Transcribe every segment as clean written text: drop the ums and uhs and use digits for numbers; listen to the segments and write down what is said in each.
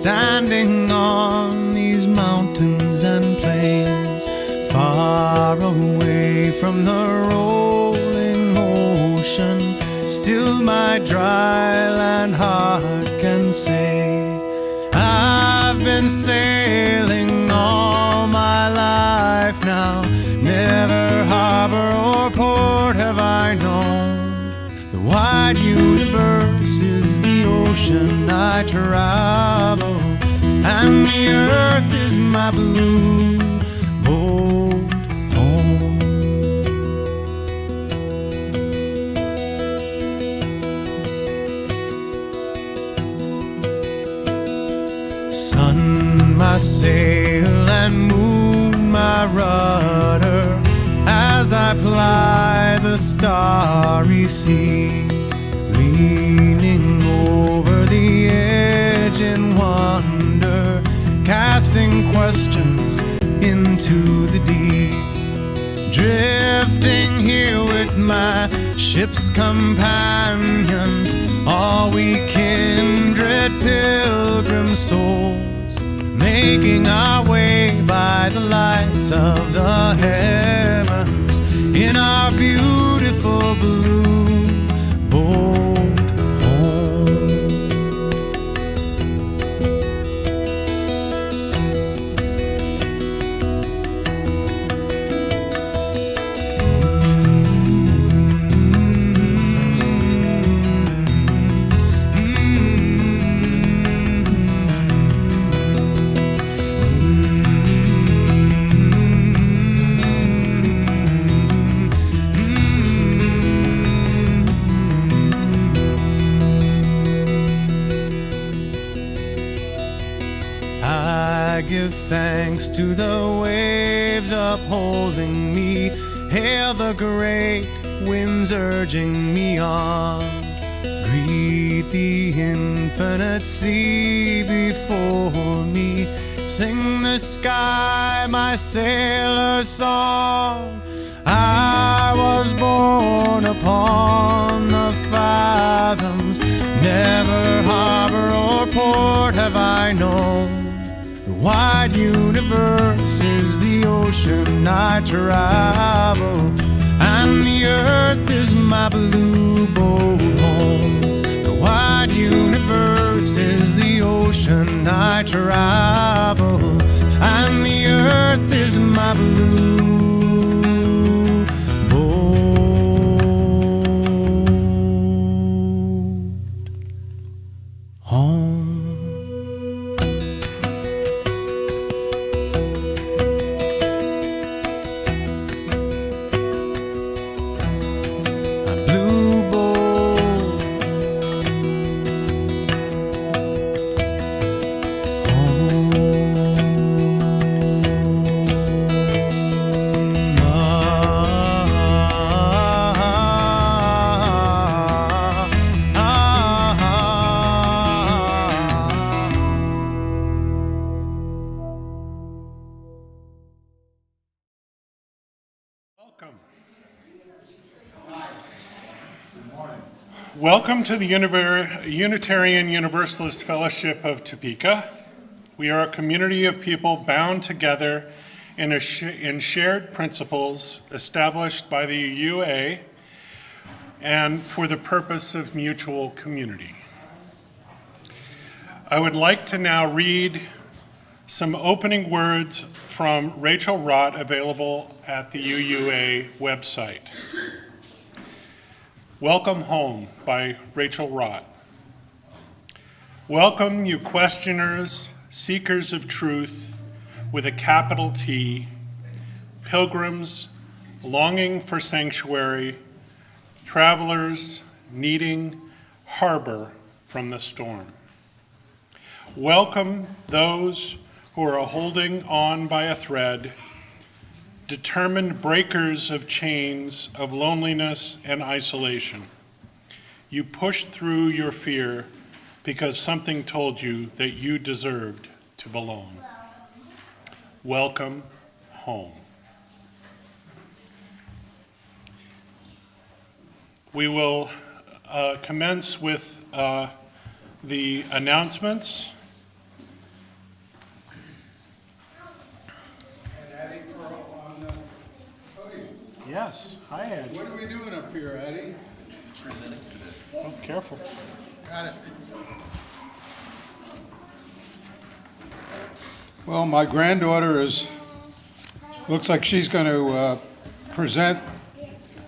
standing on these mountains and plains, far away from the rolling ocean, still my dry land heart can say, I've been sailing all my life now, never harbor or port have I known. The wide universe is the ocean I travel, and the earth is my blue boat home. Sun, my sail, and moon, my rudder, as I ply the starry sea, leaning over the edge in wonder, casting questions into the deep, drifting here with my ship's companions, all we kindred pilgrim souls, making our way by the lights of the heavens in our beautiful blue boat home. I give thanks to the waves upholding me, hail the great winds urging me on, greet the infinite sea before me, sing the sky my sailor's song. I was born upon the fathoms, never harbor or port have I known. The wide universe is the ocean I travel, and the earth is my blue boat home. The wide universe is the ocean I travel, and the earth is my blue boat home. Welcome to the Unitarian Universalist Fellowship of Topeka. We are a community of people bound together in shared principles established by the UA and for the purpose of mutual community. I would like to now read some opening words from Rachel Rott available at the UUA website. Welcome Home by Rachel Rott. Welcome, you questioners, seekers of truth with a capital T, pilgrims longing for sanctuary, travelers needing harbor from the storm. Welcome those who are holding on by a thread, determined breakers of chains of loneliness and isolation. You pushed through your fear because something told you that you deserved to belong. Welcome home. We will commence with the announcements. Yes. Hi, Ed. What are we doing up here, Eddie? Oh, careful. Got it. Well, my granddaughter looks like she's going to present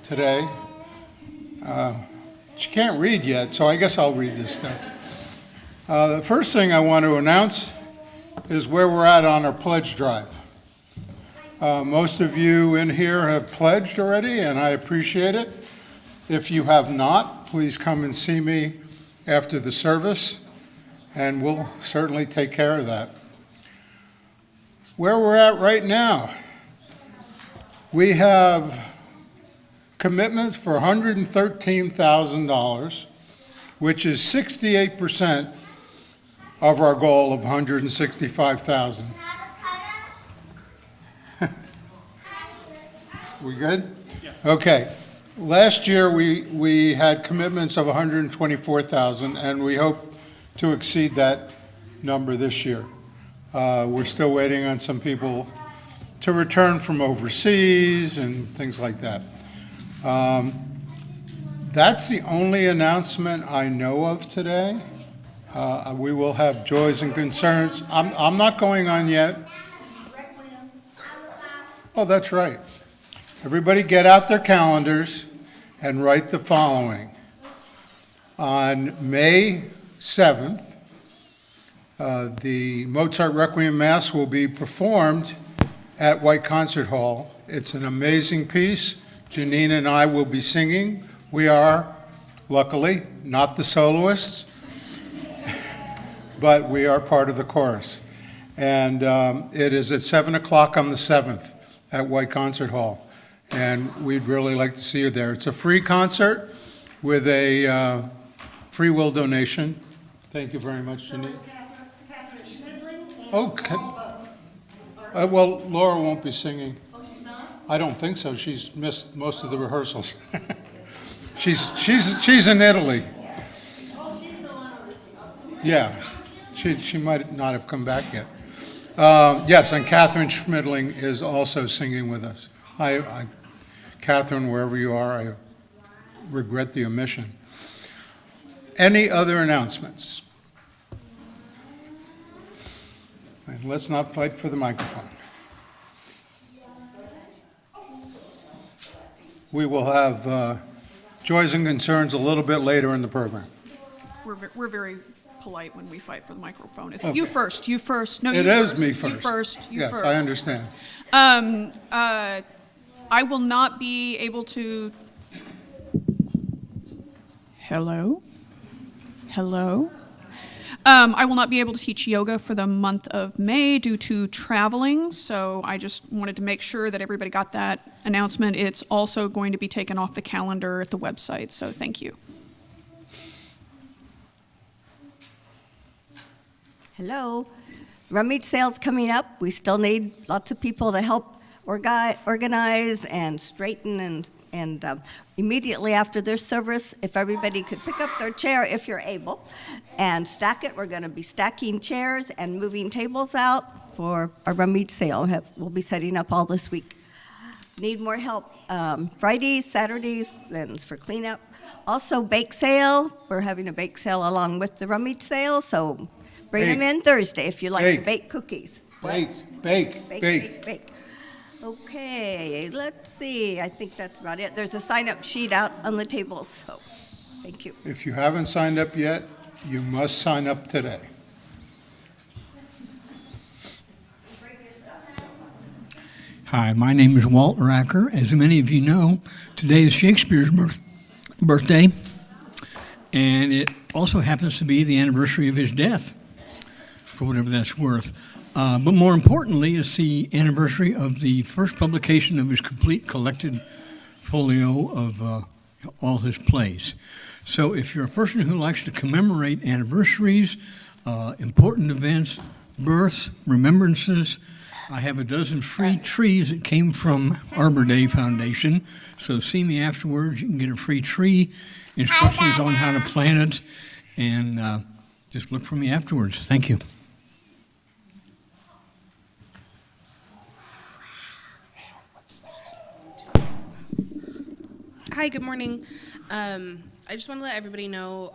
today. She can't read yet, so I guess I'll read this stuff. The first thing I want to announce is where we're at on our pledge drive. Most of you in here have pledged already, and I appreciate it. If you have not, please come and see me after the service, and we'll certainly take care of that. Where we're at right now, we have commitments for $113,000, which is 68% of our goal of $165,000. We good? Yeah. Okay. Last year, we had commitments of $124,000, and we hope to exceed that number this year. We're still waiting on some people to return from overseas and things like that. That's the only announcement I know of today. We will have joys and concerns. I'm not going on yet. Oh, that's right. Everybody get out their calendars and write the following. On May 7th, the Mozart Requiem Mass will be performed at White Concert Hall. It's an amazing piece. Janine and I will be singing. We are, luckily, not the soloists, but we are part of the chorus. And it is at 7 o'clock on the 7th at White Concert Hall. And we'd really like to see you there. It's a free concert with a free will donation. Thank you very much, Janine. Okay. Well, Laura won't be singing. Oh, she's not? I don't think so. She's missed most of the rehearsals. She's in Italy. Oh, she's the one overseas. Yeah, she might not have come back yet. Yes, and Catherine Schmidling is also singing with us. Catherine, wherever you are, I regret the omission. Any other announcements? And let's not fight for the microphone. We will have joys and concerns a little bit later in the program. We're very polite when we fight for the microphone. It's Okay. you first, you first. No, It you is first. me first. You first, you Yes, first. I understand. I will not be able to. Hello? Hello? I will not be able to teach yoga for the month of May due to traveling, so I just wanted to make sure that everybody got that announcement. It's also going to be taken off the calendar at the website, so thank you. Hello. Rummage sale's coming up. We still need lots of people to help organize and straighten and immediately after their service, if everybody could pick up their chair if you're able and stack it. We're going to be stacking chairs and moving tables out for our rummage sale. We'll be setting up all this week. Need more help Fridays, Saturdays, and for cleanup. Also bake sale. We're having a bake sale along with the rummage sale, so bring them in Thursday if you like to bake cookies. Bake. Okay, let's see. I think that's about it. There's a sign-up sheet out on the tables, so thank you. If you haven't signed up yet, you must sign up today. Hi, my name is Walt Racker. As many of you know, today is Shakespeare's birthday, and it also happens to be the anniversary of his death, for whatever that's worth. But more importantly, it's the anniversary of the first publication of his complete collected folio of all his plays. So if you're a person who likes to commemorate anniversaries, important events, births, remembrances, I have a dozen free trees that came from Arbor Day Foundation. So see me afterwards. You can get a free tree, instructions on how to plant it, and just look for me afterwards. Thank you. Hi, good morning. I just want to let everybody know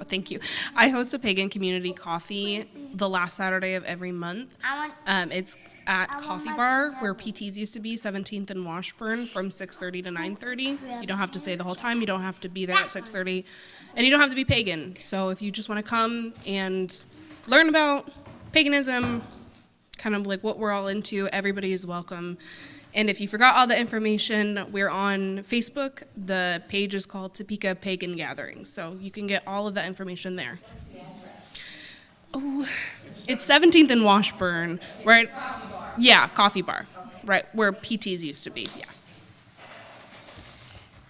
thank you. I host a pagan community coffee the last Saturday of every month. It's at Coffee Bar where PT's used to be, 17th and Washburn, from 6:30 to 9:30. You don't have to stay the whole time. You don't have to be there at 6:30, and you don't have to be pagan. So if you just want to come and learn about paganism, kind of like what we're all into, everybody is welcome. And if you forgot all the information, we're on Facebook. The page is called Topeka Pagan Gathering, so you can get all of that information there. Oh, it's 17th and Washburn, right? Yeah, Coffee Bar, right, where PT's used to be, yeah.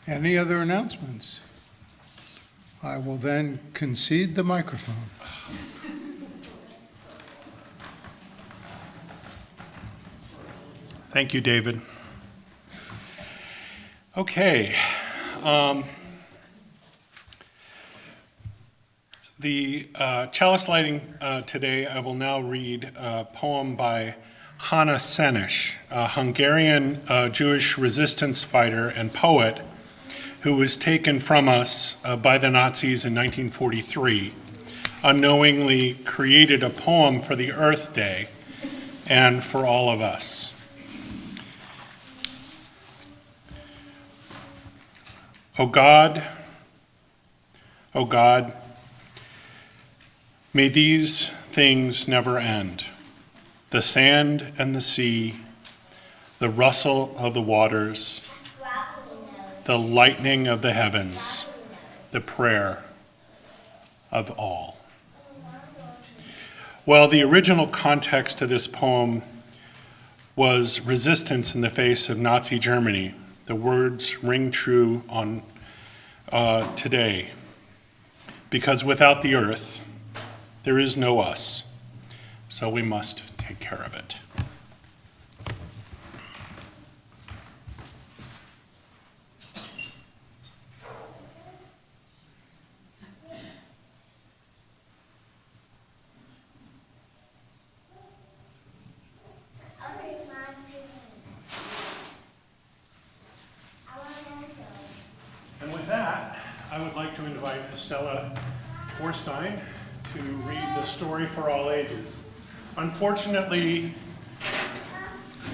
Any other announcements? I will then concede the microphone. Thank you, David. Okay. The chalice lighting today, I will now read a poem by Hanna Senish, a Hungarian Jewish resistance fighter and poet who was taken from us by the Nazis in 1943, unknowingly created a poem for the Earth Day and for all of us. O God, may these things never end. The sand and the sea, the rustle of the waters, the lightning of the heavens, the prayer of all. Well, the original context to this poem was resistance in the face of Nazi Germany. The words ring true on today, because without the earth, there is no us, so we must take care of it. And with that, I would like to invite Micah Forstein to read the story for all ages. Unfortunately,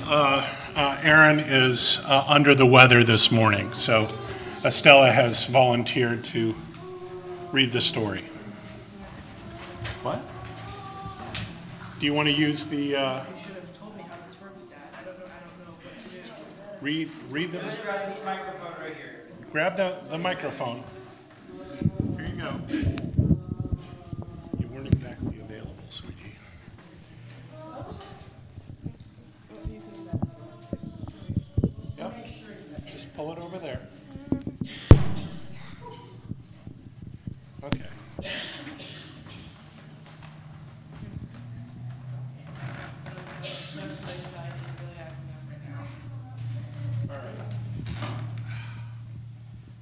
Aaron is under the weather this morning, so Estella has volunteered to read the story. What? Do you want to use the? You should have told me how this works, Dad. I don't know what to do. Read the. Just grab this microphone right here. Grab the microphone. Here you go. You weren't exactly available, sweetie. Yep. Just pull it over there. Okay. All right.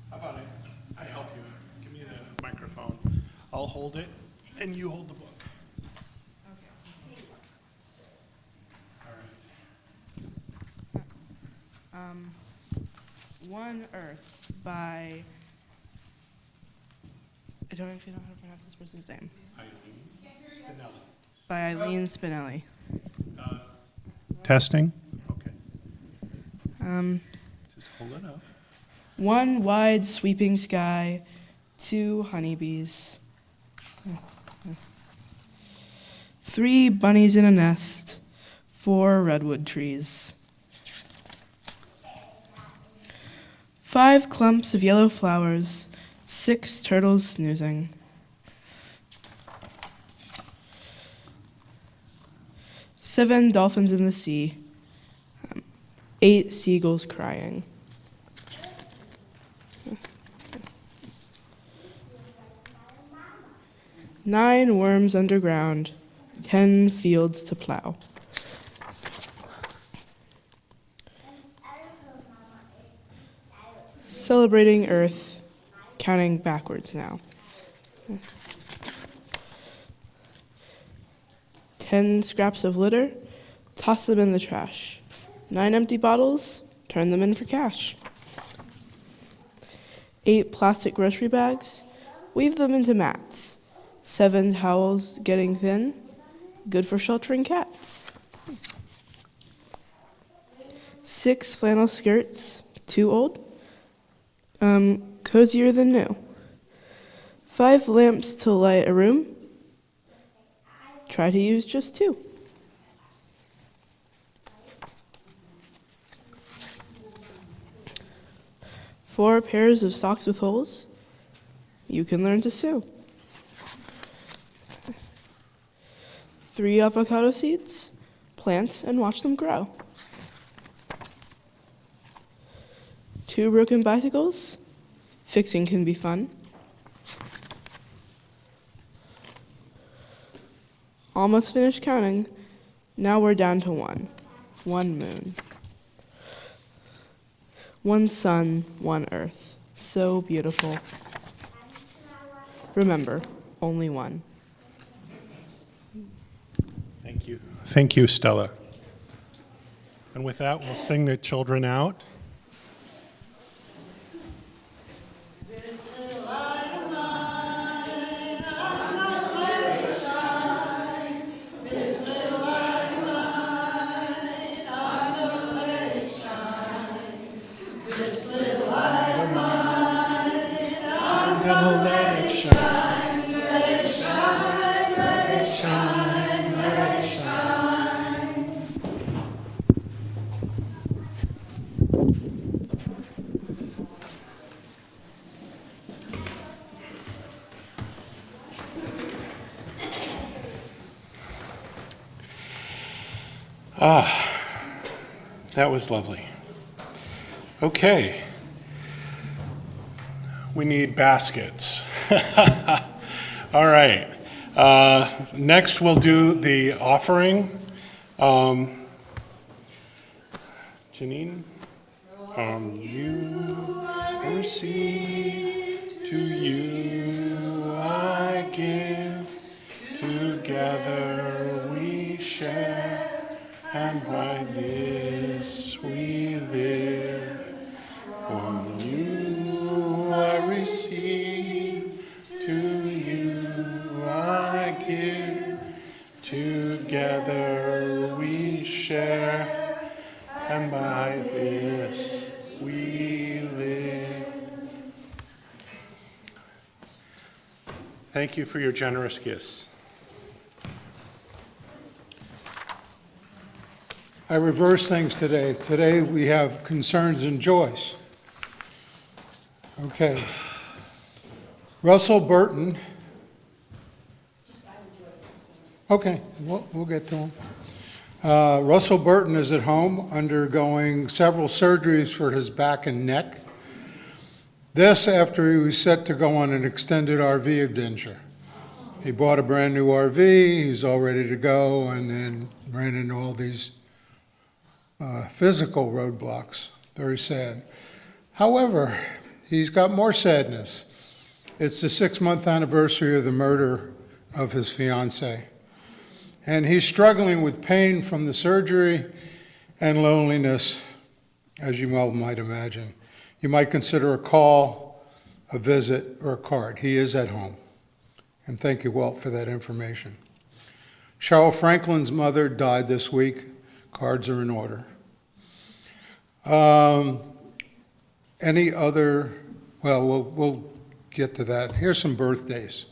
How about I help you? Give me the microphone. I'll hold it, and you hold the book. Okay. All right. One Earth by, I don't actually know how to pronounce this person's name. Eileen Spinelli. By Eileen Spinelli. Testing? Okay. Just hold it up. One wide sweeping sky, 2 honeybees. 3 bunnies in a nest, 4 redwood trees. 5 clumps of yellow flowers, 6 turtles snoozing. 7 dolphins in the sea, 8 seagulls crying. 9 worms underground, 10 fields to plow. Celebrating Earth, counting backwards now. 10 scraps of litter, toss them in the trash. 9 empty bottles, turn them in for cash. 8 plastic grocery bags, weave them into mats. 7 towels getting thin, good for sheltering cats. 6 flannel skirts, too old, cozier than new. 5 lamps to light a room, try to use just 2. 4 pairs of socks with holes, you can learn to sew. 3 avocado seeds, plant and watch them grow. 2 broken bicycles, fixing can be fun. Almost finished counting, now we're down to 1. 1 moon. 1 sun, 1 earth. So beautiful. Remember, only 1. Thank you. Thank you, Stella. And with that, we'll sing the children out. Gonna let it shine, let it shine, let it shine, let it shine. That was lovely. Okay. We need baskets. All right. Next, we'll do the offering. Janine? You receive, to you I give. Together we share, and by this we live. From you I receive, to you I give. Together we share, and by this we live. Thank you for your generous gifts. I reverse things today. Today we have concerns and joys. Okay. Russell Burton. Okay, we'll get to him. Russell Burton is at home undergoing several surgeries for his back and neck. This after he was set to go on an extended RV adventure. He bought a brand new RV, he's all ready to go, and then ran into all these physical roadblocks. Very sad. However, he's got more sadness. It's the 6-month anniversary of the murder of his fiancée. And he's struggling with pain from the surgery and loneliness, as you well might imagine. You might consider a call, a visit, or a card. He is at home. And thank you, Walt, for that information. Cheryl Franklin's mother died this week. Cards are in order. Any other, well, we'll get to that. Here's some birthdays.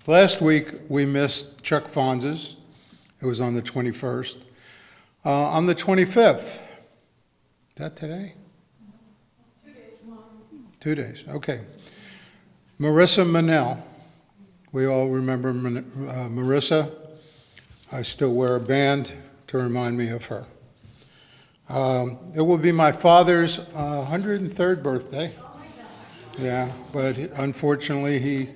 Last week, we missed Chuck Fonz's. It was on the 21st. On the 25th, is that today? 2 days, okay. Marissa Manel. We all remember Marissa. I still wear a band to remind me of her. It will be my father's 103rd birthday. Yeah, but unfortunately he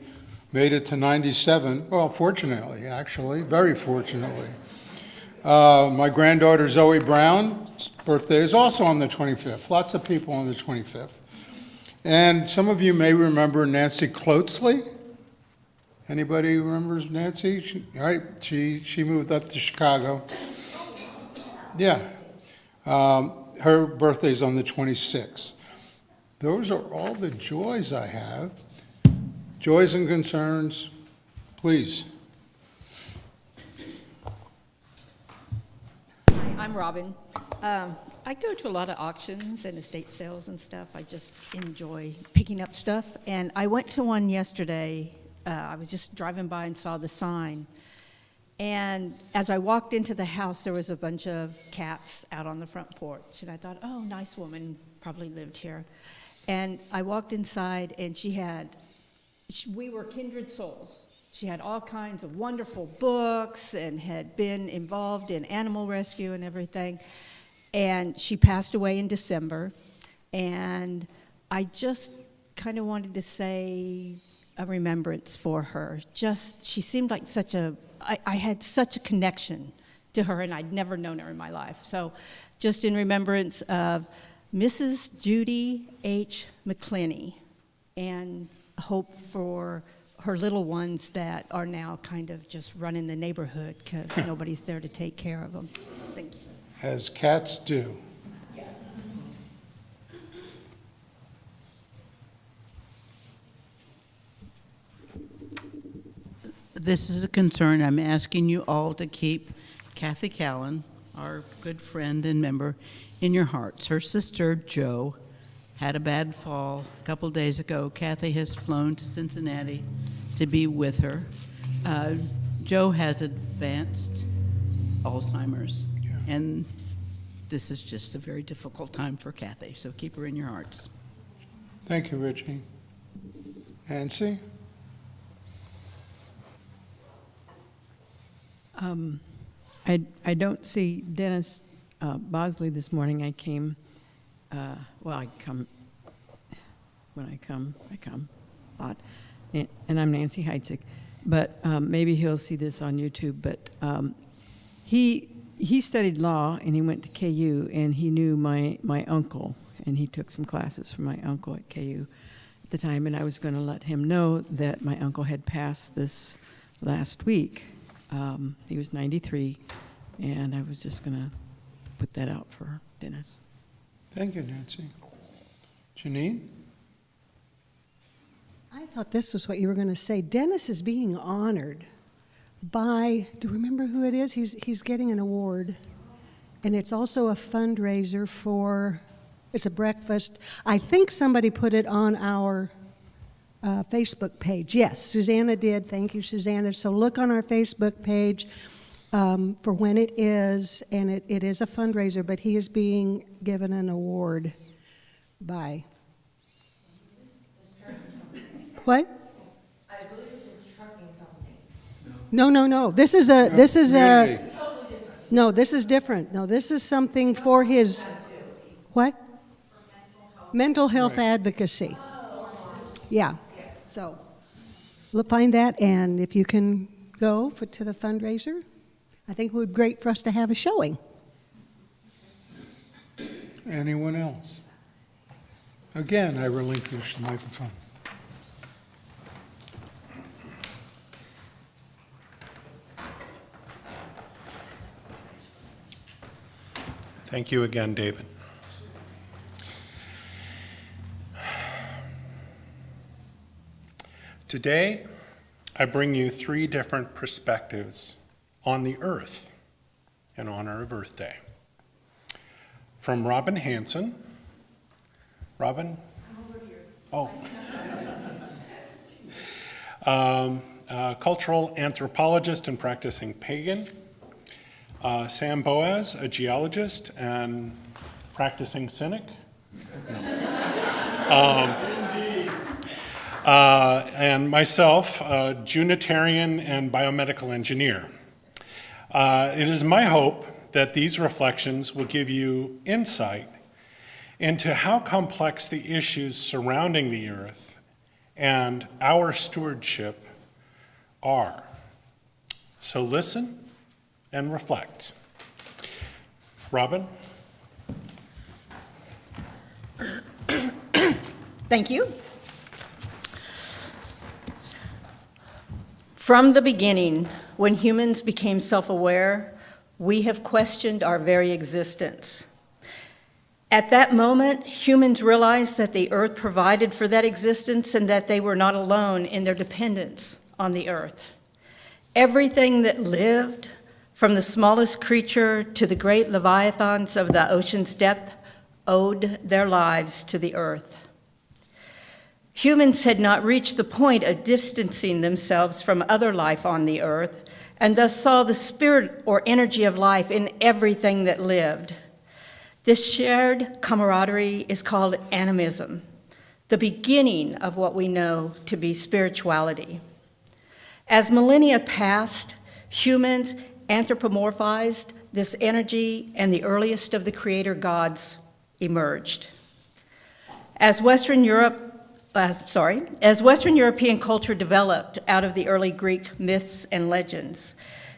made it to 97. Well, fortunately, actually, very fortunately. My granddaughter Zoe Brown's birthday is also on the 25th. Lots of people on the 25th. And some of you may remember Nancy Clotesley. Anybody remembers Nancy? All right, she moved up to Chicago. Yeah. Her birthday's on the 26th. those are all the joys I have. Joys and concerns, please. I'm Robin. I go to a lot of auctions and estate sales and stuff. I just enjoy picking up stuff. And I went to one yesterday. I was just driving by and saw the sign. And as I walked into the house, there was a bunch of cats out on the front porch. And I thought, oh, nice woman, probably lived here. And I walked inside, and we were kindred souls. She had all kinds of wonderful books and had been involved in animal rescue and everything. And she passed away in December. And I just kind of wanted to say a remembrance for her. She seemed like I had such a connection to her, and I'd never known her in my life. So just in remembrance of Mrs. Judy H. McClinney, and hope for her little ones that are now kind of just running the neighborhood because nobody's there to take care of them. Thank you. As cats do. Yes. This is a concern. I'm asking you all to keep Kathy Callan, our good friend and member, in your hearts. Her sister, Jo, had a bad fall a couple days ago. Kathy has flown to Cincinnati to be with her. Jo has advanced Alzheimer's, and this is just a very difficult time for Kathy, so keep her in your hearts. Thank you, Richie. Nancy? I don't see Dennis Bosley this morning. I came, I come, when I come a lot. And I'm Nancy Heitzig. But maybe he'll see this on YouTube. But he studied law, and he went to KU, and he knew my uncle, and he took some classes from my uncle at KU at the time, and I was going to let him know that my uncle had passed this last week. He was 93, and I was just going to put that out for Dennis. Thank you, Nancy. Janine? I thought this was what you were going to say. Dennis is being honored by, do you remember who it is? He's getting an award. And it's also a fundraiser it's a breakfast. I think somebody put it on our Facebook page. Yes, Susanna did. Thank you, Susanna. So look on our Facebook page for when it is, and it is a fundraiser, but he is being given an award by. What? I believe it's his trucking company. No. This is different. No, this is something for his, what? Mental health advocacy. Yeah. So we'll find that, and if you can go to the fundraiser, I think it would be great for us to have a showing. Anyone else? Again, I relinquish the microphone. Thank you again, David. Today, I bring you 3 different perspectives on the Earth in honor of Earth Day. From Robin Hanson. Robin? Oh. Cultural anthropologist and practicing pagan. Sam Boaz, a geologist and practicing cynic. And myself, a Junitarian and biomedical engineer. It is my hope that these reflections will give you insight into how complex the issues surrounding the Earth and our stewardship are. So listen and reflect. Robin? Thank you. From the beginning, when humans became self-aware, we have questioned our very existence. At that moment, humans realized that the earth provided for that existence and that they were not alone in their dependence on the earth. Everything that lived, from the smallest creature to the great leviathans of the ocean's depth, owed their lives to the earth. Humans had not reached the point of distancing themselves from other life on the earth, and thus saw the spirit or energy of life in everything that lived. This shared camaraderie is called animism, the beginning of what we know to be spirituality. As millennia passed, humans anthropomorphized this energy, and the earliest of the creator gods emerged. As Western European culture developed out of the early Greek myths and legends,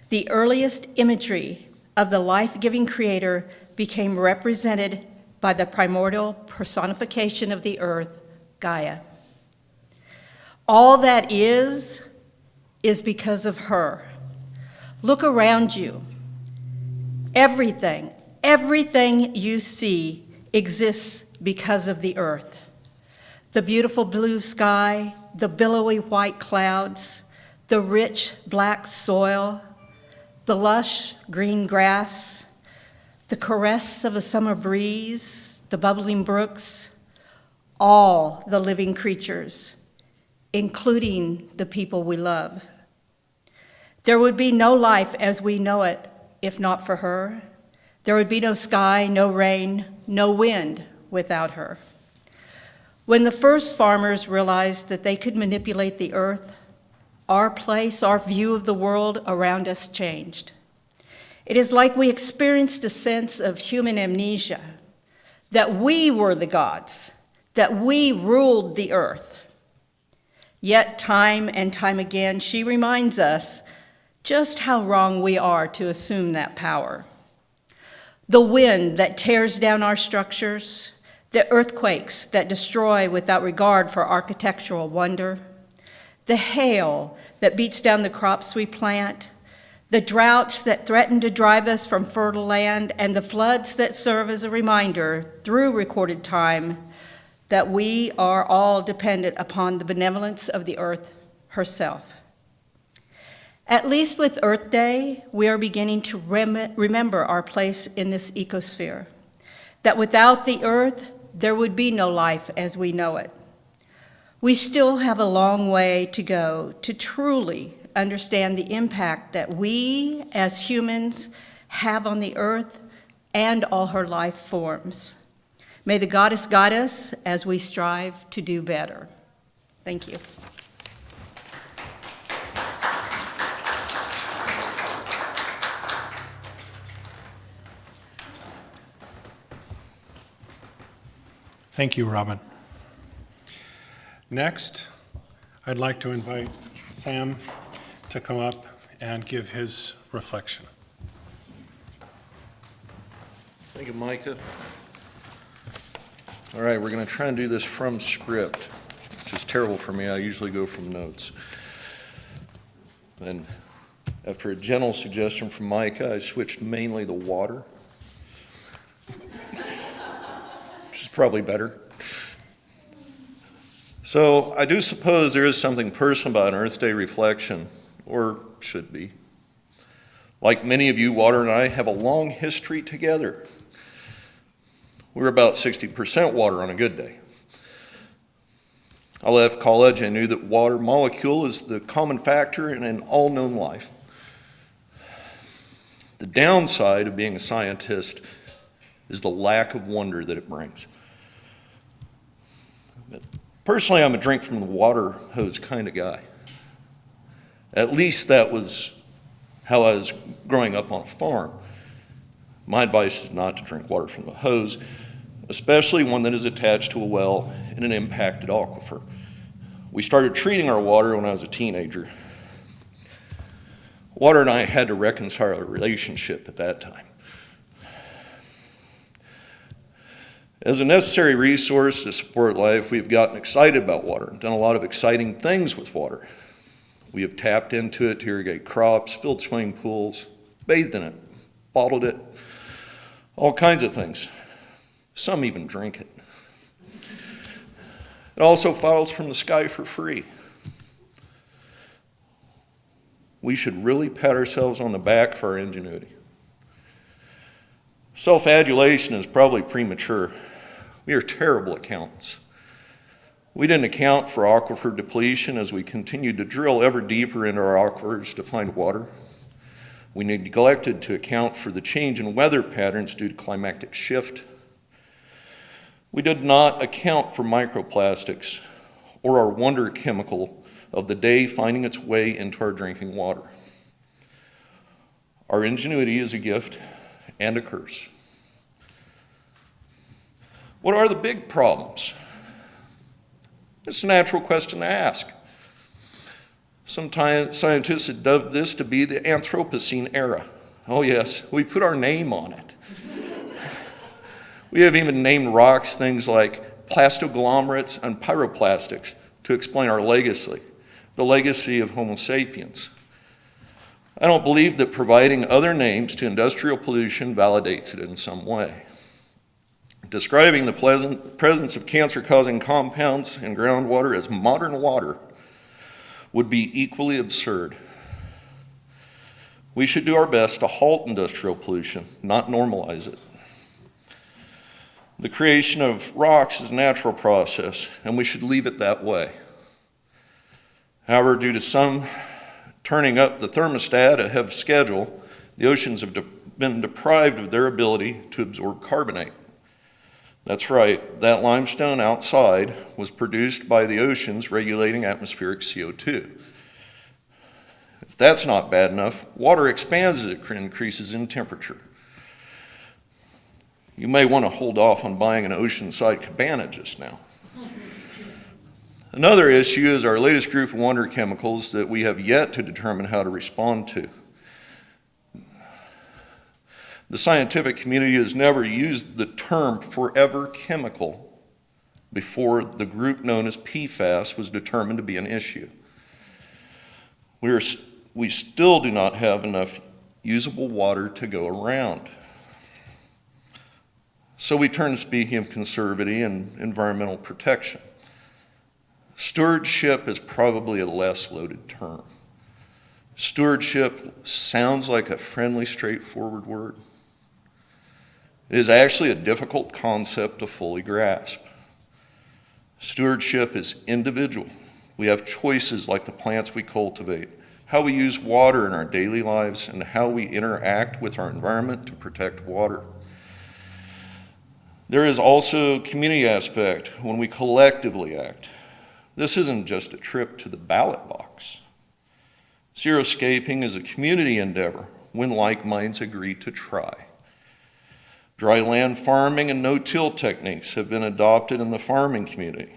the earliest imagery of the life-giving creator became represented by the primordial personification of the earth, Gaia. All that is because of her. Look around you. Everything you see exists because of the earth. The beautiful blue sky, the billowy white clouds, the rich black soil, the lush green grass, the caress of a summer breeze, the bubbling brooks, all the living creatures, including the people we love. There would be no life as we know it if not for her. There would be no sky, no rain, no wind without her. When the first farmers realized that they could manipulate the earth, our place, our view of the world around us changed. It is like we experienced a sense of human amnesia, that we were the gods, that we ruled the earth. Yet time and time again, she reminds us just how wrong we are to assume that power. The wind that tears down our structures, the earthquakes that destroy without regard for architectural wonder, the hail that beats down the crops we plant, the droughts that threaten to drive us from fertile land, and the floods that serve as a reminder through recorded time that we are all dependent upon the benevolence of the earth herself. At least with Earth Day, we are beginning to remember our place in this ecosphere, that without the earth, there would be no life as we know it. We still have a long way to go to truly understand the impact that we as humans have on the earth and all her life forms. May the goddess guide us as we strive to do better. Thank you. Thank you, Robin. Next, I'd like to invite Sam to come up and give his reflection. Thank you, Micah. All right, we're going to try and do this from script, which is terrible for me. I usually go from notes. And after a gentle suggestion from Micah, I switched mainly to water, which is probably better. So I do suppose there is something personal about an Earth Day reflection, or should be. Like many of you, Water and I have a long history together. We were about 60% water on a good day. I left college and knew that water molecule is the common factor in all known life. The downside of being a scientist is the lack of wonder that it brings. But personally, I'm a drink from the water hose kind of guy. At least that was how I was growing up on a farm. My advice is not to drink water from the hose, especially one that is attached to a well in an impacted aquifer. We started treating our water when I was a teenager. Water and I had to reconcile our relationship at that time. As a necessary resource to support life, we've gotten excited about water and done a lot of exciting things with water. We have tapped into it to irrigate crops, filled swimming pools, bathed in it, bottled it, all kinds of things. Some even drink it. It also falls from the sky for free. We should really pat ourselves on the back for our ingenuity. Self-adulation is probably premature. We are terrible accountants. We didn't account for aquifer depletion as we continued to drill ever deeper into our aquifers to find water. We neglected to account for the change in weather patterns due to climatic shift. We did not account for microplastics or our wonder chemical of the day finding its way into our drinking water. Our ingenuity is a gift and a curse. What are the big problems? It's a natural question to ask. Some scientists have dubbed this to be the Anthropocene era. Oh yes, we put our name on it. We have even named rocks things like plastoglomerates and pyroplastics to explain our legacy, the legacy of Homo sapiens. I don't believe that providing other names to industrial pollution validates it in some way. Describing the presence of cancer-causing compounds in groundwater as modern water would be equally absurd. We should do our best to halt industrial pollution, not normalize it. The creation of rocks is a natural process, and we should leave it that way. However, due to some turning up the thermostat ahead of schedule, the oceans have been deprived of their ability to absorb carbonate. That's right, that limestone outside was produced by the oceans regulating atmospheric CO2. If that's not bad enough, water expands as it increases in temperature. You may want to hold off on buying an oceanside cabana just now. Another issue is our latest group of wonder chemicals that we have yet to determine how to respond to. The scientific community has never used the term forever chemical before the group known as PFAS was determined to be an issue. We still do not have enough usable water to go around. So we turn to speaking of conservation and environmental protection. Stewardship is probably a less loaded term. Stewardship sounds like a friendly, straightforward word. It is actually a difficult concept to fully grasp. Stewardship is individual. We have choices like the plants we cultivate, how we use water in our daily lives, and how we interact with our environment to protect water. There is also a community aspect when we collectively act. This isn't just a trip to the ballot box. Xeriscaping is a community endeavor when like minds agree to try. Dry land farming and no-till techniques have been adopted in the farming community.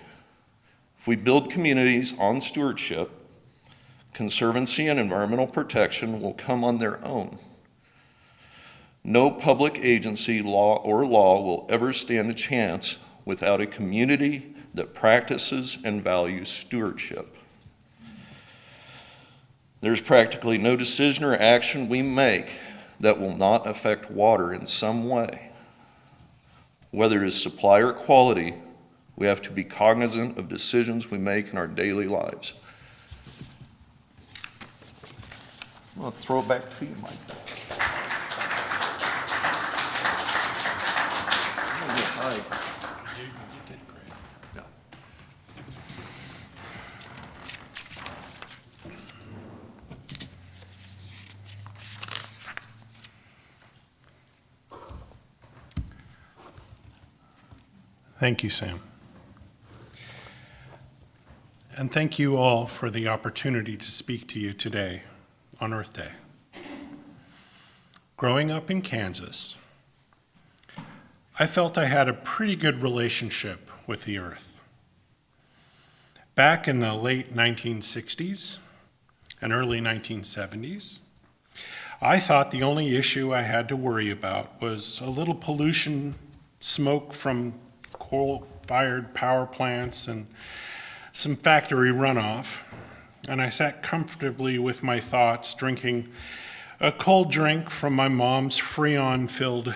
If we build communities on stewardship, conservancy and environmental protection will come on their own. No public agency, law will ever stand a chance without a community that practices and values stewardship. There's practically no decision or action we make that will not affect water in some way. Whether it is supply or quality, we have to be cognizant of decisions we make in our daily lives. I'll throw it back to you, Mike. Thank you, Sam. And thank you all for the opportunity to speak to you today on Earth Day. Growing up in Kansas, I felt I had a pretty good relationship with the Earth. Back in the late 1960s and early 1970s, I thought the only issue I had to worry about was a little pollution, smoke from coal-fired power plants and some factory runoff, and I sat comfortably with my thoughts, drinking a cold drink from my mom's Freon-filled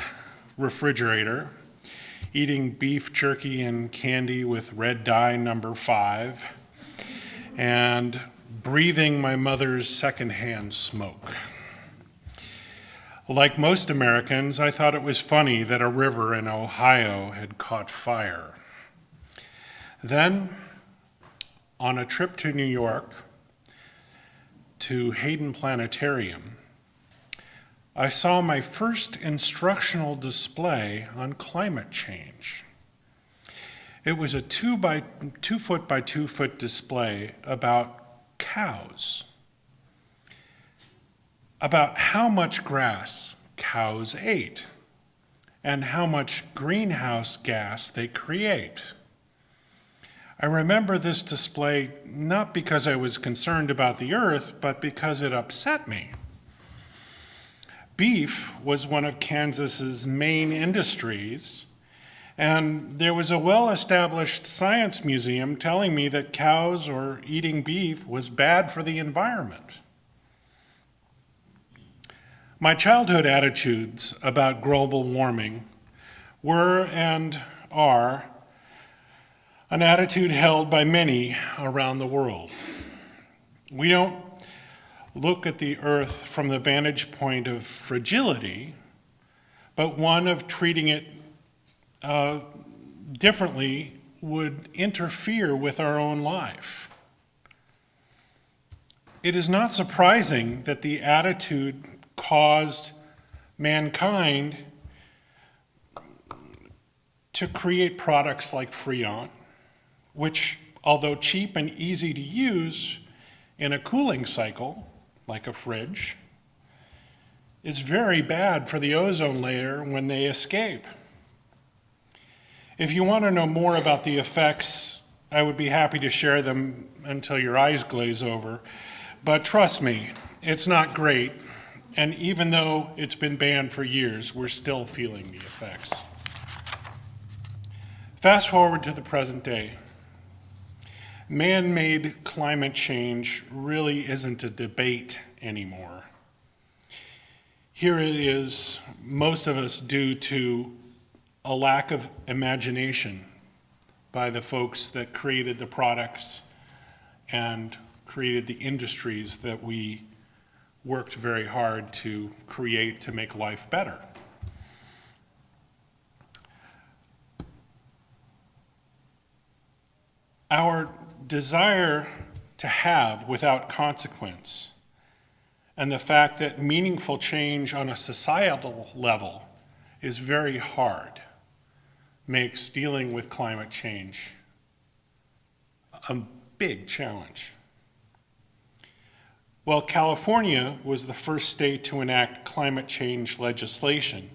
refrigerator, eating beef jerky and candy with red dye number 5, and breathing my mother's secondhand smoke. Like most Americans, I thought it was funny that a river in Ohio had caught fire. Then, on a trip to New York, to Hayden Planetarium, I saw my first instructional display on climate change. It was a 2 foot by 2 foot display about cows, about how much grass cows ate and how much greenhouse gas they create. I remember this display not because I was concerned about the earth, but because it upset me. Beef was one of Kansas's main industries, and there was a well-established science museum telling me that cows or eating beef was bad for the environment. My childhood attitudes about global warming were and are an attitude held by many around the world. We don't look at the earth from the vantage point of fragility, but one of treating it differently would interfere with our own life. It is not surprising that the attitude caused mankind to create products like Freon, which, although cheap and easy to use in a cooling cycle, like a fridge, is very bad for the ozone layer when they escape. If you want to know more about the effects, I would be happy to share them until your eyes glaze over. But trust me, it's not great. And even though it's been banned for years, we're still feeling the effects. Fast forward to the present day. Man-made climate change really isn't a debate anymore. Here it is, most of us due to a lack of imagination by the folks that created the products and created the industries that we worked very hard to create to make life better. Our desire to have without consequence and the fact that meaningful change on a societal level is very hard makes dealing with climate change a big challenge. Well, California was the first state to enact climate change legislation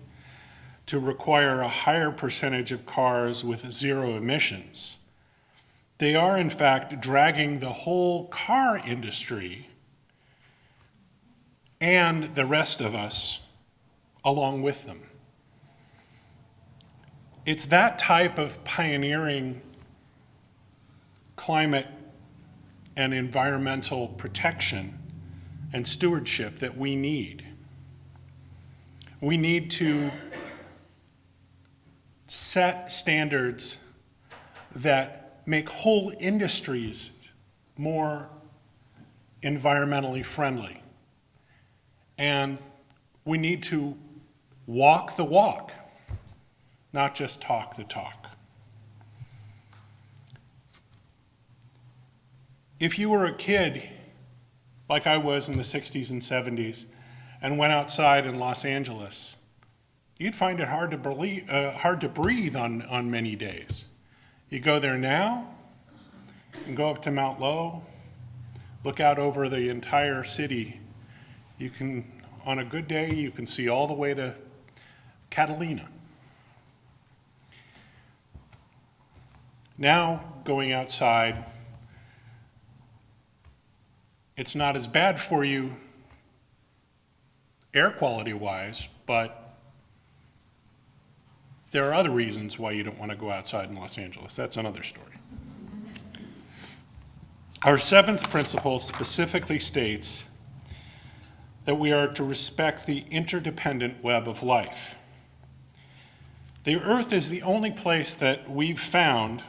to require a higher percentage of cars with zero emissions. They are, in fact, dragging the whole car industry and the rest of us along with them. It's that type of pioneering climate and environmental protection and stewardship that we need. We need to set standards that make whole industries more environmentally friendly. And we need to walk the walk, not just talk the talk. If you were a kid, like I was in the 60s and 70s, and went outside in Los Angeles, you'd find it hard to breathe on many days. You go there now, and go up to Mount Lowe, look out over the entire city. You can, on a good day, you can see all the way to Catalina. Now, going outside, it's not as bad for you air quality-wise, but there are other reasons why you don't want to go outside in Los Angeles. That's another story. Our 7th principle specifically states that we are to respect the interdependent web of life. The Earth is the only place that we've found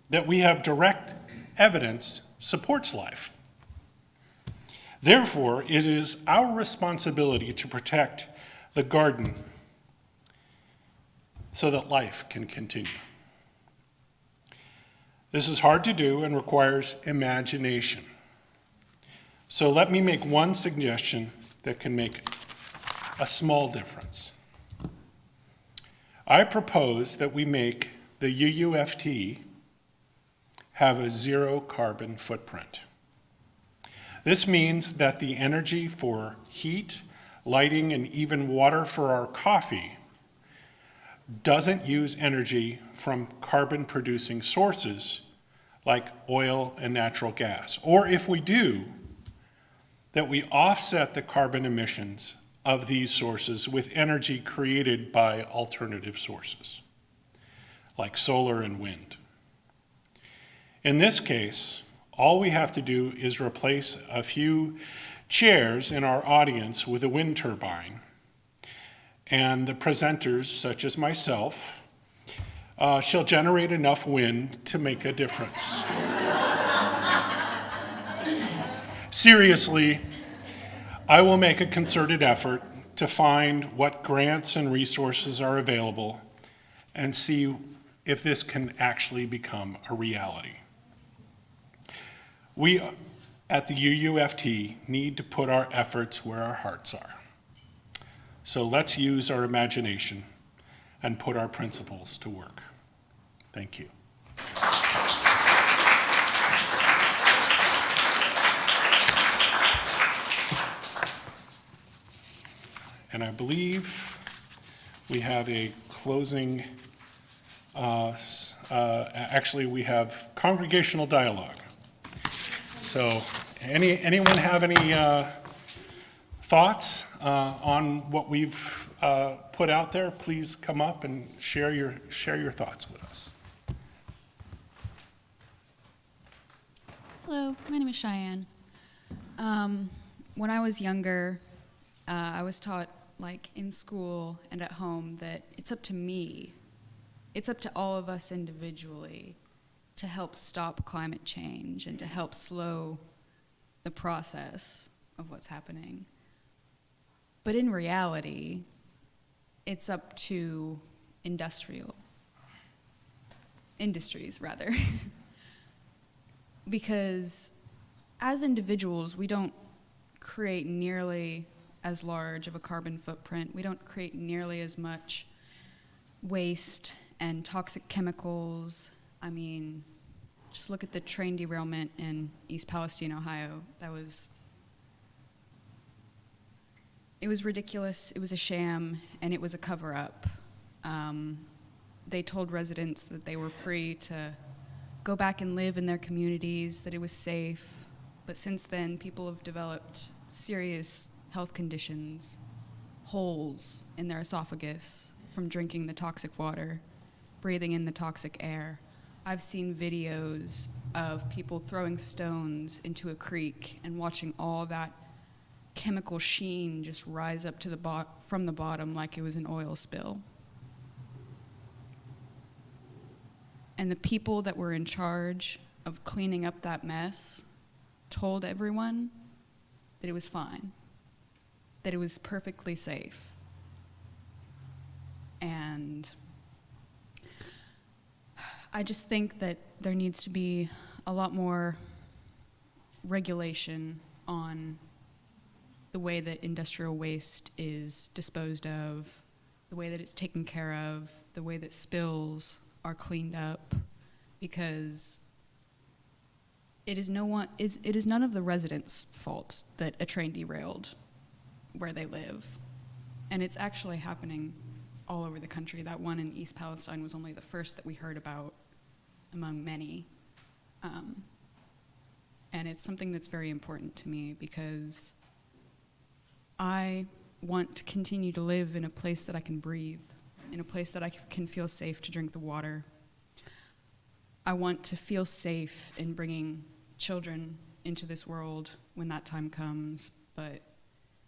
that we have direct evidence supports life. Therefore, it is our responsibility to protect the garden so that life can continue. This is hard to do and requires imagination. So let me make one suggestion that can make a small difference. I propose that we make the UUFT have a zero carbon footprint. This means that the energy for heat, lighting, and even water for our coffee doesn't use energy from carbon-producing sources like oil and natural gas. Or if we do, that we offset the carbon emissions of these sources with energy created by alternative sources, like solar and wind. In this case, all we have to do is replace a few chairs in our audience with a wind turbine, and the presenters, such as myself, shall generate enough wind to make a difference. Seriously, I will make a concerted effort to find what grants and resources are available and see if this can actually become a reality. We at the UUFT need to put our efforts where our hearts are. So let's use our imagination and put our principles to work. Thank you. And I believe we have a closing, actually we have congregational dialogue. So anyone have any thoughts on what we've put out there? Please come up and share your thoughts with us. Hello, my name is Cheyenne. When I was younger, I was taught, like in school and at home, that it's up to me, it's up to all of us individually to help stop climate change and to help slow the process of what's happening. But in reality, it's up to industries, because as individuals, we don't create nearly as large of a carbon footprint. We don't create nearly as much waste and toxic chemicals. I mean, just look at the train derailment in East Palestine, Ohio. It was ridiculous, it was a sham, and it was a cover-up. They told residents that they were free to go back and live in their communities, that it was safe, but since then, people have developed serious health conditions, holes in their esophagus from drinking the toxic water, breathing in the toxic air. I've seen videos of people throwing stones into a creek and watching all that chemical sheen just rise up to from the bottom like it was an oil spill. And the people that were in charge of cleaning up that mess told everyone that it was fine, that it was perfectly safe. And I just think that there needs to be a lot more regulation on the way that industrial waste is disposed of, the way that it's taken care of, the way that spills are cleaned up, because it is none of the residents' fault that a train derailed where they live. And it's actually happening all over the country. That one in East Palestine was only the first that we heard about among many. And it's something that's very important to me because I want to continue to live in a place that I can breathe, in a place that I can feel safe to drink the water. I want to feel safe in bringing children into this world when that time comes, but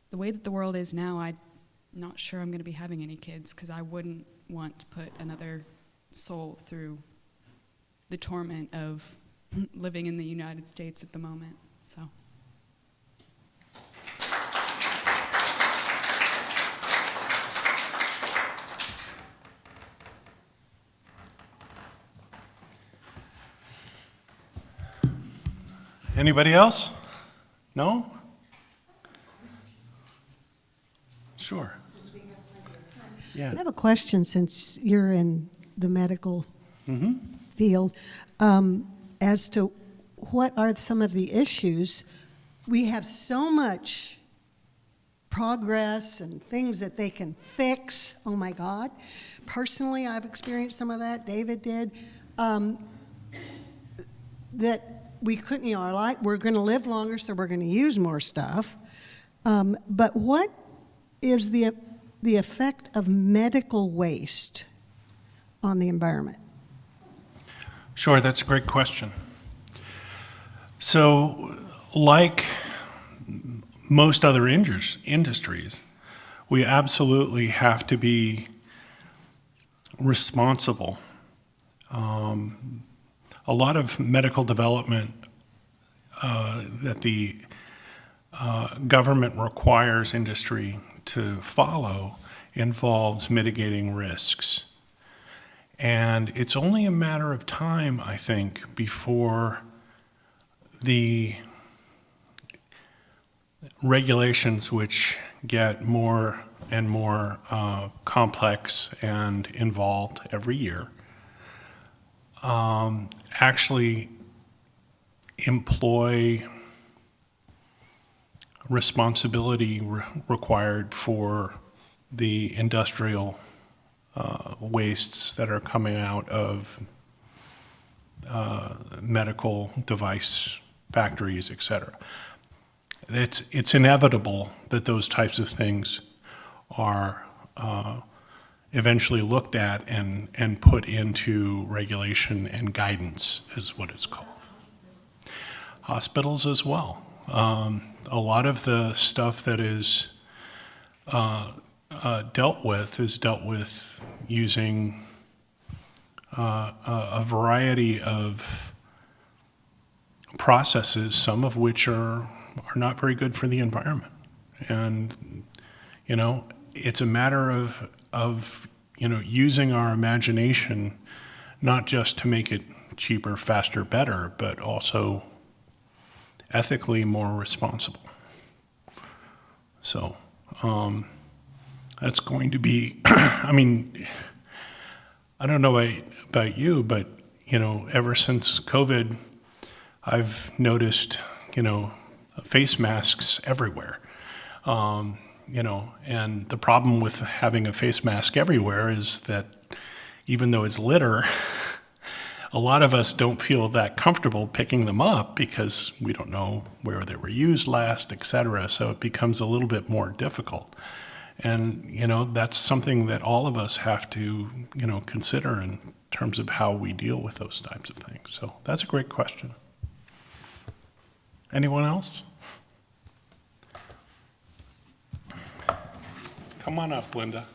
the way that the world is now, not sure I'm going to be having any kids because I wouldn't want to put another soul through the torment of living in the United States at the moment. So. Anybody else? No? Sure. Yeah. I have a question since you're in the medical field as to what are some of the issues. We have so much progress and things that they can fix. Oh my God. Personally, I've experienced some of that. David did. That we couldn't, we're going to live longer, so we're going to use more stuff. But what is the effect of medical waste on the environment? Sure, that's a great question. So, like most other industries, we absolutely have to be responsible. A lot of medical development that the government requires industry to follow involves mitigating risks. And it's only a matter of time, I think, before the regulations, which get more and more complex and involved every year, actually employ responsibility required for the industrial wastes that are coming out of medical device factories, et cetera. It's inevitable that those types of things are eventually looked at and put into regulation and guidance, is what it's called. Hospitals as well. A lot of the stuff that is dealt with using a variety of processes, some of which are not very good for the environment. And, it's a matter of using our imagination, not just to make it cheaper, faster, better, but also ethically more responsible. So that's going to be, I don't know about you, but, ever since COVID, I've noticed, face masks everywhere. And the problem with having a face mask everywhere is that even though it's litter, a lot of us don't feel that comfortable picking them up because we don't know where they were used last, et cetera. So it becomes a little bit more difficult. And, that's something that all of us have to, consider in terms of how we deal with those types of things. So that's a great question. Anyone else? Come on up, Linda.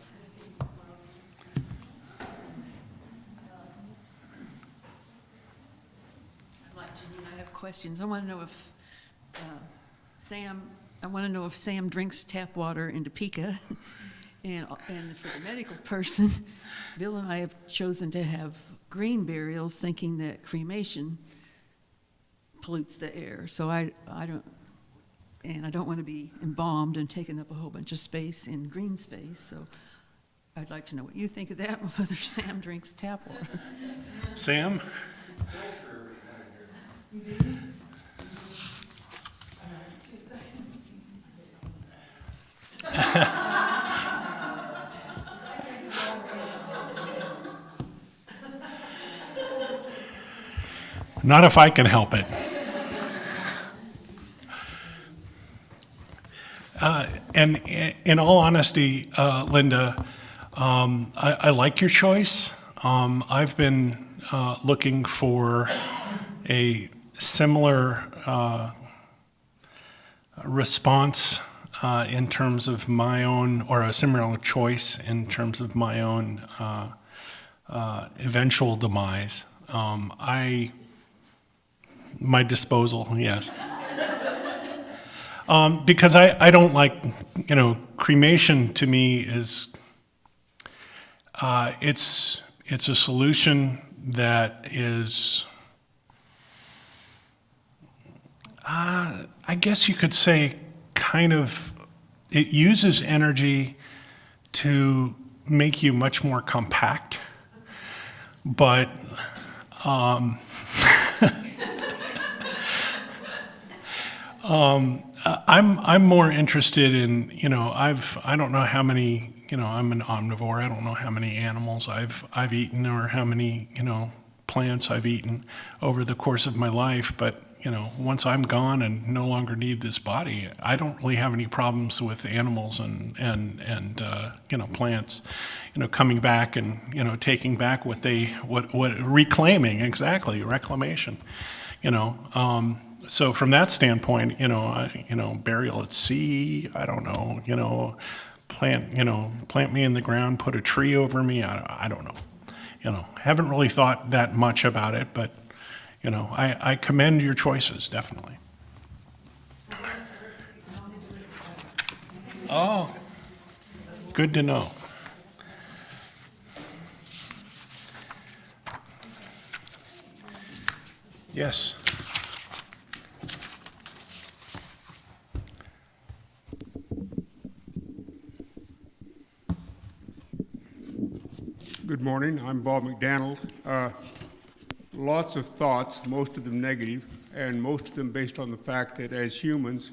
I have questions. I want to know if Sam drinks tap water in Topeka, and for the medical person, Bill and I have chosen to have green burials, thinking that cremation pollutes the air. So I don't want to be embalmed and taking up a whole bunch of space in green space. So I'd like to know what you think of that, and whether Sam drinks tap water. Sam? Not if I can help it. And in all honesty, Linda, I like your choice. I've been looking for a similar response in terms of my own, or a similar choice in terms of my own eventual demise. My disposal, yes. Because I don't like, cremation to me is, it's a solution that is, I guess you could say, kind of, it uses energy to make you much more compact, but I'm more interested in, I don't know how many, I'm an omnivore. I don't know how many animals I've eaten or how many, plants I've eaten over the course of my life. But, once I'm gone and no longer need this body, I don't really have any problems with animals and plants, coming back and, taking back what reclaiming, exactly, reclamation, So from that standpoint, burial at sea, I don't know, plant me in the ground, put a tree over me, I don't know. Haven't really thought that much about it, but, I commend your choices, definitely. Oh, good to know. Yes. Good morning. I'm Bob McDaniel. Lots of thoughts, most of them negative, and most of them based on the fact that as humans,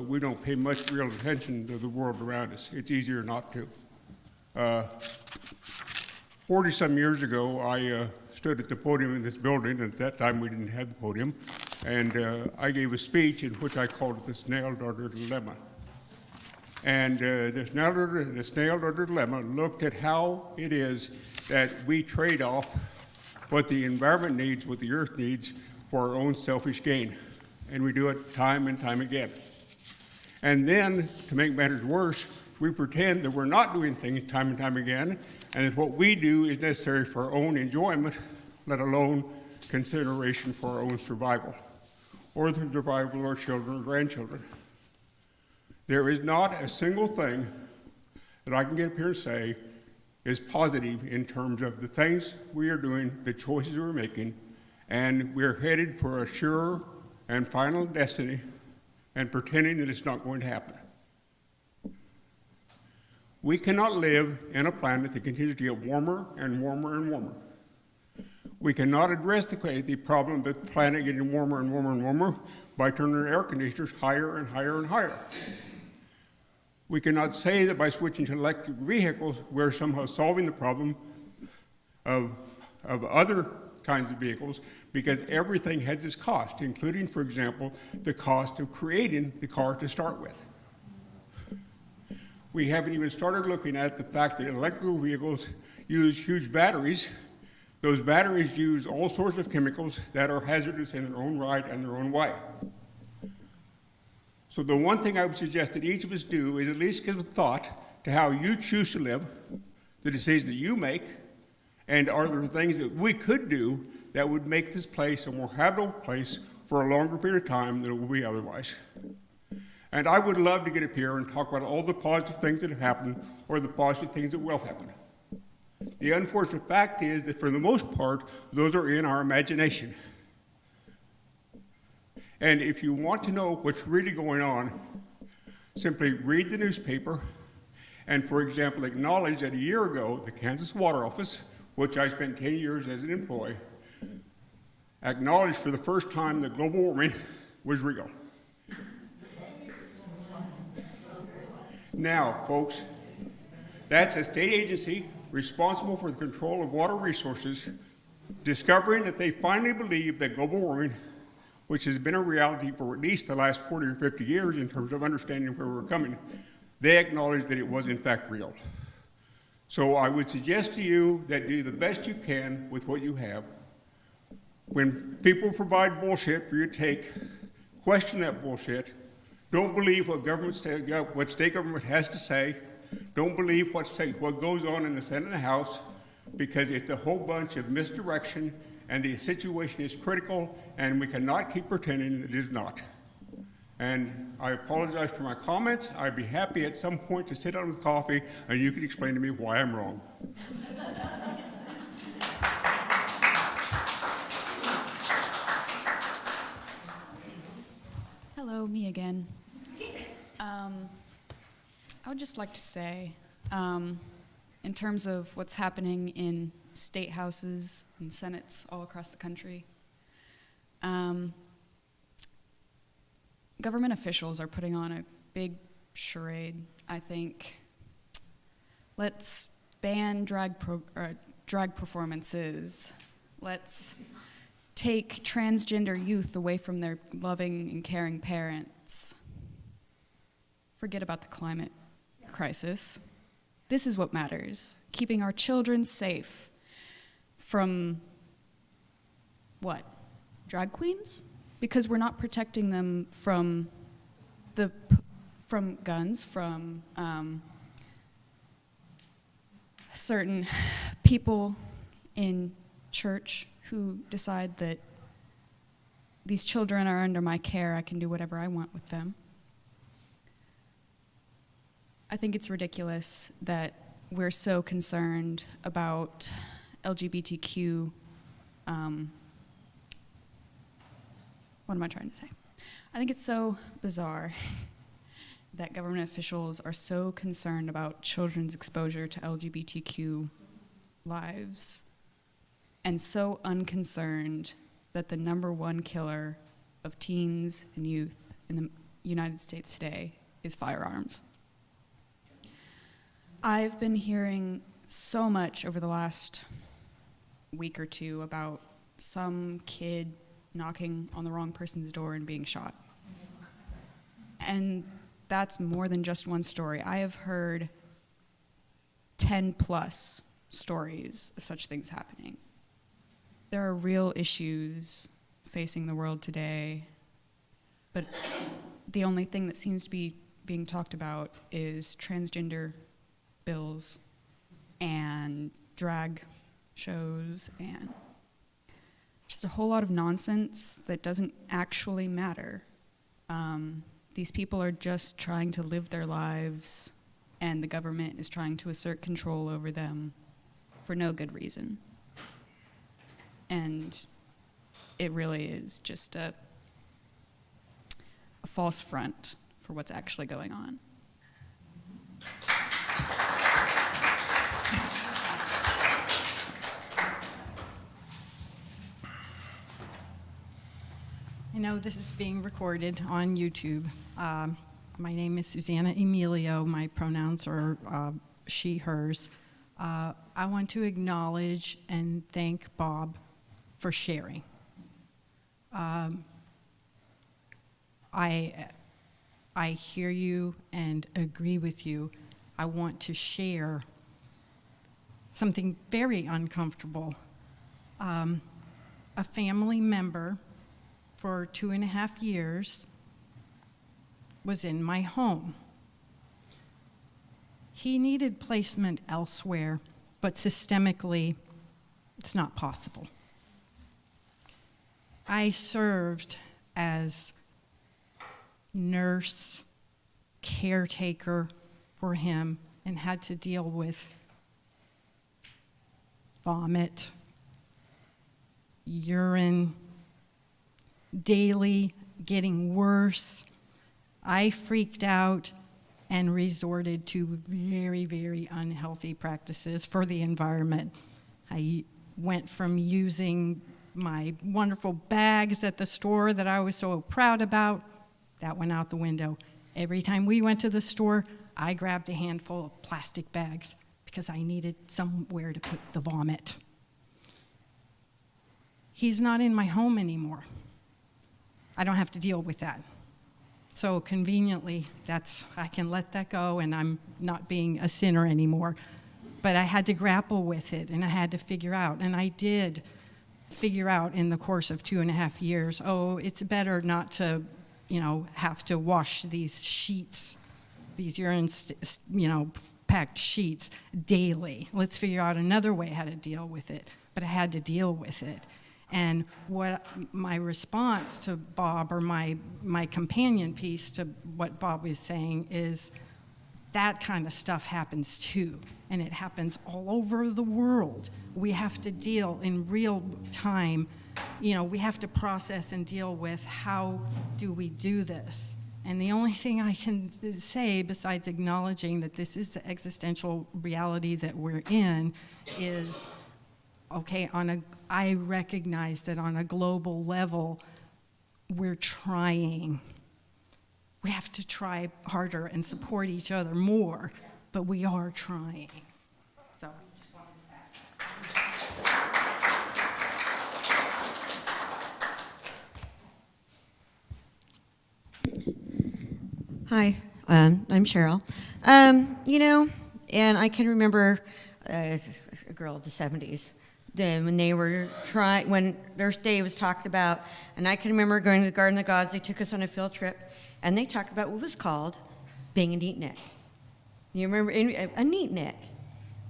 we don't pay much real attention to the world around us. It's easier not to. 40-some years ago, I stood at the podium in this building, and at that time we didn't have the podium, and I gave a speech in which I called it the snail-darter dilemma. And the snail-darter dilemma looked at how it is that we trade off what the environment needs, what the earth needs, for our own selfish gain. And we do it time and time again. And then, to make matters worse, we pretend that we're not doing things time and time again, and that what we do is necessary for our own enjoyment, let alone consideration for our own survival, or the survival of our children or grandchildren. There is not a single thing that I can get up here and say is positive in terms of the things we are doing, the choices we're making, and we're headed for a sure and final destiny and pretending that it's not going to happen. We cannot live in a planet that continues to get warmer and warmer and warmer. We cannot address the problem of the planet getting warmer and warmer and warmer by turning our air conditioners higher and higher and higher. We cannot say that by switching to electric vehicles, we're somehow solving the problem of other kinds of vehicles, because everything has its cost, including, for example, the cost of creating the car to start with. We haven't even started looking at the fact that electrical vehicles use huge batteries. Those batteries use all sorts of chemicals that are hazardous in their own right and their own way. So the one thing I would suggest that each of us do is at least give a thought to how you choose to live, the decisions that you make, and are there things that we could do that would make this place a more habitable place for a longer period of time than it will be otherwise. And I would love to get up here and talk about all the positive things that have happened or the positive things that will happen. The unfortunate fact is that for the most part, those are in our imagination. And if you want to know what's really going on, simply read the newspaper and, for example, acknowledge that a year ago, the Kansas Water Office, which I spent 10 years as an employee, acknowledged for the first time that global warming was real. Now, folks, that's a state agency responsible for the control of water resources discovering that they finally believe that global warming, which has been a reality for at least the last 40 or 50 years in terms of understanding where we're coming, they acknowledge that it was in fact real. So I would suggest to you that do the best you can with what you have. When people provide bullshit for you to take, question that bullshit, Don't believe what state government has to say. Don't believe what goes on in the Senate and the House, because it's a whole bunch of misdirection, and the situation is critical, and we cannot keep pretending that it is not. And I apologize for my comments. I'd be happy at some point to sit down with coffee, and you can explain to me why I'm wrong. Hello, me again. I would just like to say, in terms of what's happening in state houses and senates all across the country, government officials are putting on a big charade, I think. Let's ban drag performances. Let's take transgender youth away from their loving and caring parents. Forget about the climate crisis. This is what matters. Keeping our children safe from what? Drag queens? Because we're not protecting them from guns, from certain people in church who decide that these children are under my care, I can do whatever I want with them. I think it's ridiculous that we're so concerned about LGBTQ, what am I trying to say? I think it's so bizarre that government officials are so concerned about children's exposure to LGBTQ lives and so unconcerned that the #1 killer of teens and youth in the United States today is firearms. I've been hearing so much over the last week or two about some kid knocking on the wrong person's door and being shot. And that's more than just one story. I have heard 10+ stories of such things happening. There are real issues facing the world today, but the only thing that seems to be being talked about is transgender bills and drag shows and just a whole lot of nonsense that doesn't actually matter. These people are just trying to live their lives, and the government is trying to assert control over them for no good reason. And it really is just a false front for what's actually going on. I know this is being recorded on YouTube. My name is Susanna Emilio. My pronouns are she, hers. I want to acknowledge and thank Bob for sharing. I hear you and agree with you. I want to share something very uncomfortable. A family member for 2.5 years was in my home. He needed placement elsewhere, but systemically, it's not possible. I served as nurse, caretaker for him, and had to deal with vomit, urine, daily getting worse. I freaked out and resorted to very, very unhealthy practices for the environment. I went from using my wonderful bags at the store that I was so proud about. That went out the window. Every time we went to the store, I grabbed a handful of plastic bags because I needed somewhere to put the vomit. He's not in my home anymore. I don't have to deal with that. So conveniently, I can let that go, and I'm not being a sinner anymore. But I had to grapple with it, and I had to figure out, and I did figure out in the course of 2.5 years, it's better not to have to wash these sheets, these urine, packed sheets daily. Let's figure out another way how to deal with it. But I had to deal with it. And what my response to Bob, or my companion piece to what Bob was saying, is that kind of stuff happens too. And it happens all over the world. We have to deal in real time. We have to process and deal with how do we do this. And the only thing I can say, besides acknowledging that this is the existential reality that we're in, is, okay, I recognize that on a global level, we're trying. We have to try harder and support each other more, but we are trying. So I just wanted to Hi, I'm Cheryl. And I can remember a girl of the 70s. When they were when Earth Day was talked about, and I can remember going to the Garden of the Gods. They took us on a field trip, and they talked about what was called being a neatnik. You remember a neatnik?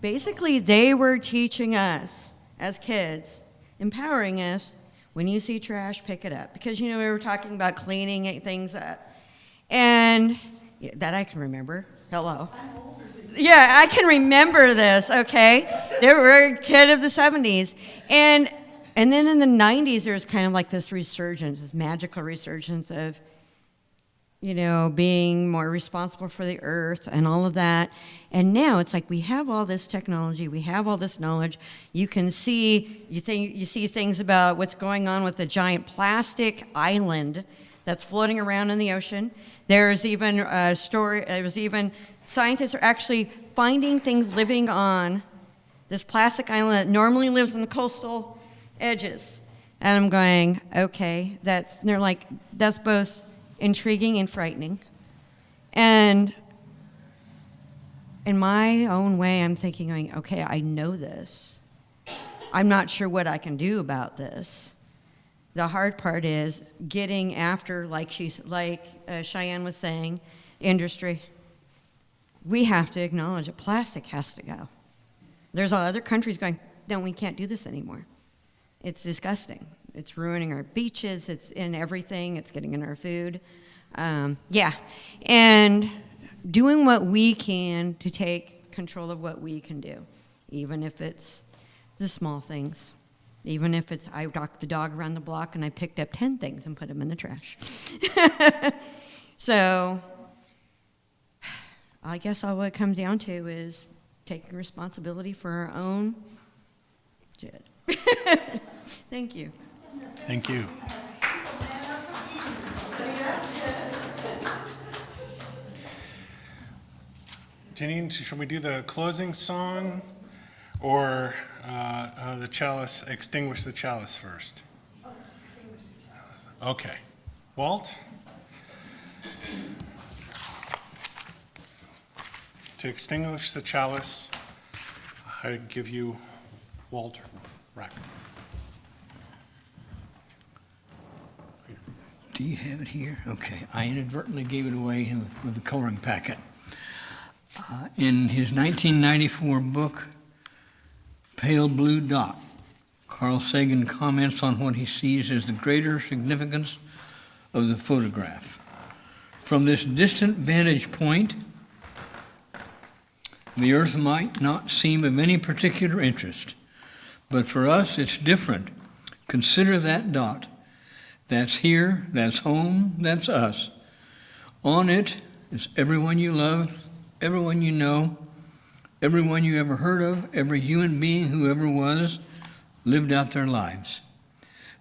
Basically, they were teaching us as kids, empowering us. When you see trash, pick it up, because we were talking about cleaning things up, and that I can remember. Hello. Yeah, I can remember this, okay? They were a kid of the 70s. And then in the 90s, there was kind of like this resurgence, this magical resurgence of, being more responsible for the earth and all of that. And now it's like we have all this technology, we have all this knowledge. You can see, you see things about what's going on with the giant plastic island that's floating around in the ocean. There's even a story, scientists are actually finding things living on this plastic island that normally lives on the coastal edges. And I'm going, okay, they're like, that's both intriguing and frightening. And in my own way, I'm thinking, okay, I know this. I'm not sure what I can do about this. The hard part is getting after, like Cheyenne was saying, industry. We have to acknowledge that plastic has to go. There's other countries going, no, we can't do this anymore. It's disgusting. It's ruining our beaches. It's in everything. It's getting in our food. And doing what we can to take control of what we can do, even if it's the small things. Even if it's, I walked the dog around the block and I picked up 10 things and put them in the trash. So I guess all it comes down to is taking responsibility for our own shit. Thank you. Thank you. Janine, should we do the closing song or the chalice, extinguish the chalice first? Okay. Walt? To extinguish the chalice, I give you Walter Rack. Do you have it here? Okay. I inadvertently gave it away with the coloring packet. In his 1994 book, Pale Blue Dot, Carl Sagan comments on what he sees as the greater significance of the photograph. From this distant vantage point, the Earth might not seem of any particular interest, but for us it's different. Consider that dot. That's here, that's home, that's us. On it is everyone you love, everyone you know, everyone you ever heard of, every human being who ever was, lived out their lives.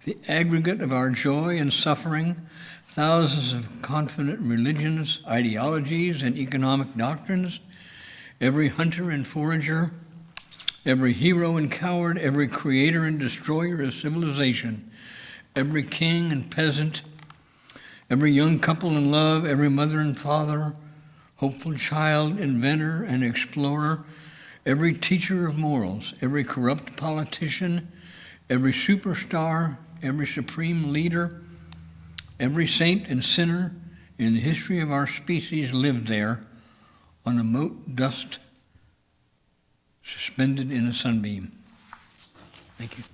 The aggregate of our joy and suffering, thousands of confident religions, ideologies, and economic doctrines, every hunter and forager, every hero and coward, every creator and destroyer of civilization, every king and peasant, every young couple in love, every mother and father, hopeful child, inventor and explorer, every teacher of morals, every corrupt politician, every superstar, every supreme leader, Every saint and sinner in the history of our species lived there on a mote dust suspended in a sunbeam. Thank you.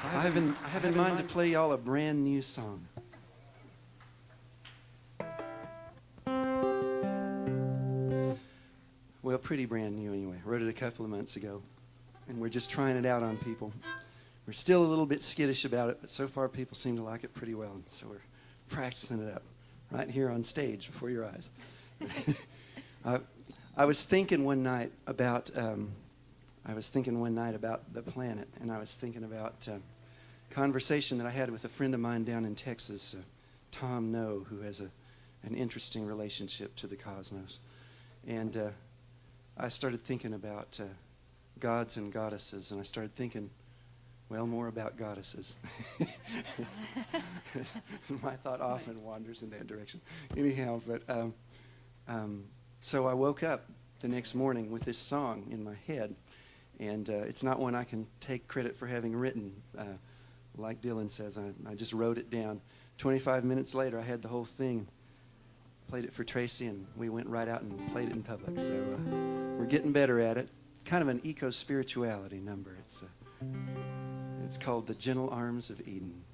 I have in mind to play y'all a brand new song. Well, pretty brand new anyway. Wrote it a couple of months ago, and we're just trying it out on people. We're still a little bit skittish about it, but so far people seem to like it pretty well, so we're practicing it up right here on stage before your eyes. I was thinking one night about the planet, and I was thinking about conversation that I had with a friend of mine down in Texas, Tom Noe, who has an interesting relationship to the cosmos. And I started thinking about gods and goddesses, and I started thinking, well, more about goddesses. My thought often wanders in that direction. Anyhow, but so I woke up the next morning with this song in my head, and it's not one I can take credit for having written. Like Dylan says, I just wrote it down. 25 minutes later, I had the whole thing. Played it for Tracy, and we went right out and played it in public. So we're getting better at it. It's kind of an eco-spirituality number. It's called The Gentle Arms of Eden.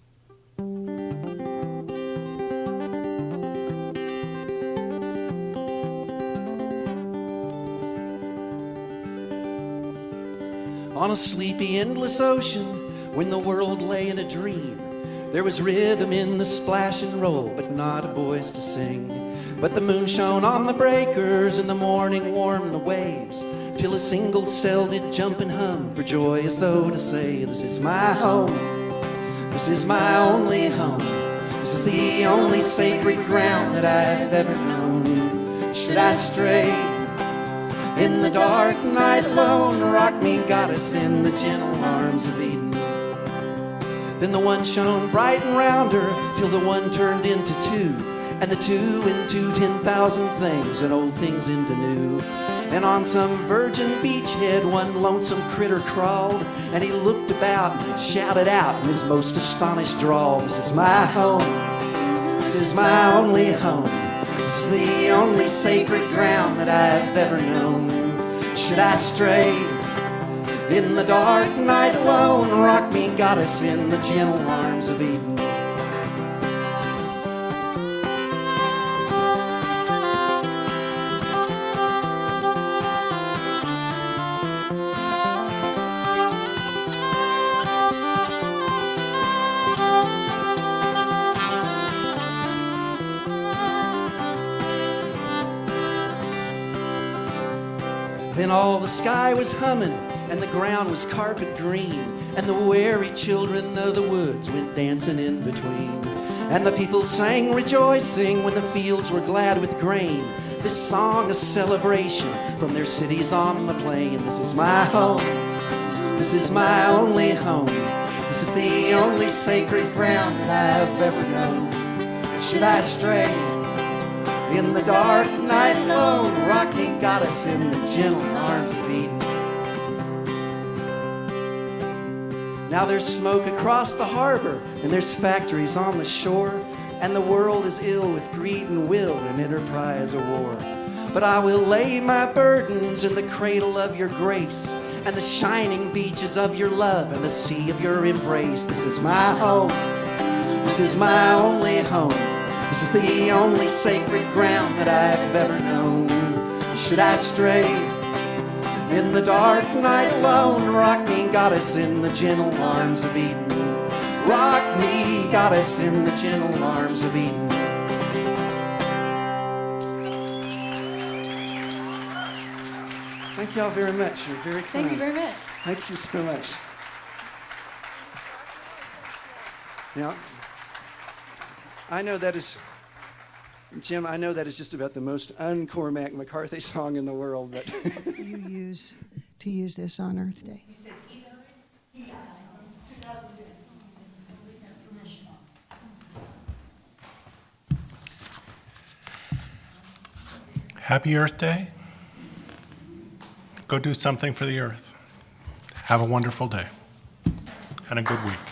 On a sleepy, endless ocean, when the world lay in a dream, there was rhythm in the splash and roll, but not a voice to sing. But the moon shone on the breakers, and the morning warmed the waves, till a single cell did jump and hum for joy, as though to say, this is my home, this is my only home, this is the only sacred ground that I've ever known. Should I stray in the dark night alone, rock me, goddess, in the gentle arms of Eden. Then the one shone bright and round her, till the one turned into two, and the two into 10,000 things, and old things into new. And on some virgin beachhead, one lonesome critter crawled, and he looked about and shouted out in his most astonished drawl, this is my home, this is my only home, this is the only sacred ground that I've ever known. Should I stray in the dark night alone, rock me, goddess, in the gentle arms of Eden. Then all the sky was humming, and the ground was carpet green, and the weary children of the woods went dancing in between. And the people sang rejoicing when the fields were glad with grain, this song a celebration from their cities on the plain. This is my home, this is my only home, this is the only sacred ground that I've ever known. Should I stray in the dark night alone, rock me, goddess, in the gentle arms of Eden. Now there's smoke across the harbor, and there's factories on the shore, and the world is ill with greed and will and enterprise of war. But I will lay my burdens in the cradle of your grace, and the shining beaches of your love, and the sea of your embrace. This is my home, this is my only home, this is the only sacred ground that I've ever known. Should I stray in the dark night alone, rock me, goddess, in the gentle arms of Eden. Rock me, goddess, in the gentle arms of Eden. Thank you all very much. You're very kind. Thank you very much. Thank you so much. Now, I know that is, Jim, I know that is just about the most un-Cormac McCarthy song in the world, but You use to use this on Earth Day. You said he died? He died in 2002. Happy Earth Day. Go do something for the earth. Have a wonderful day and a good week.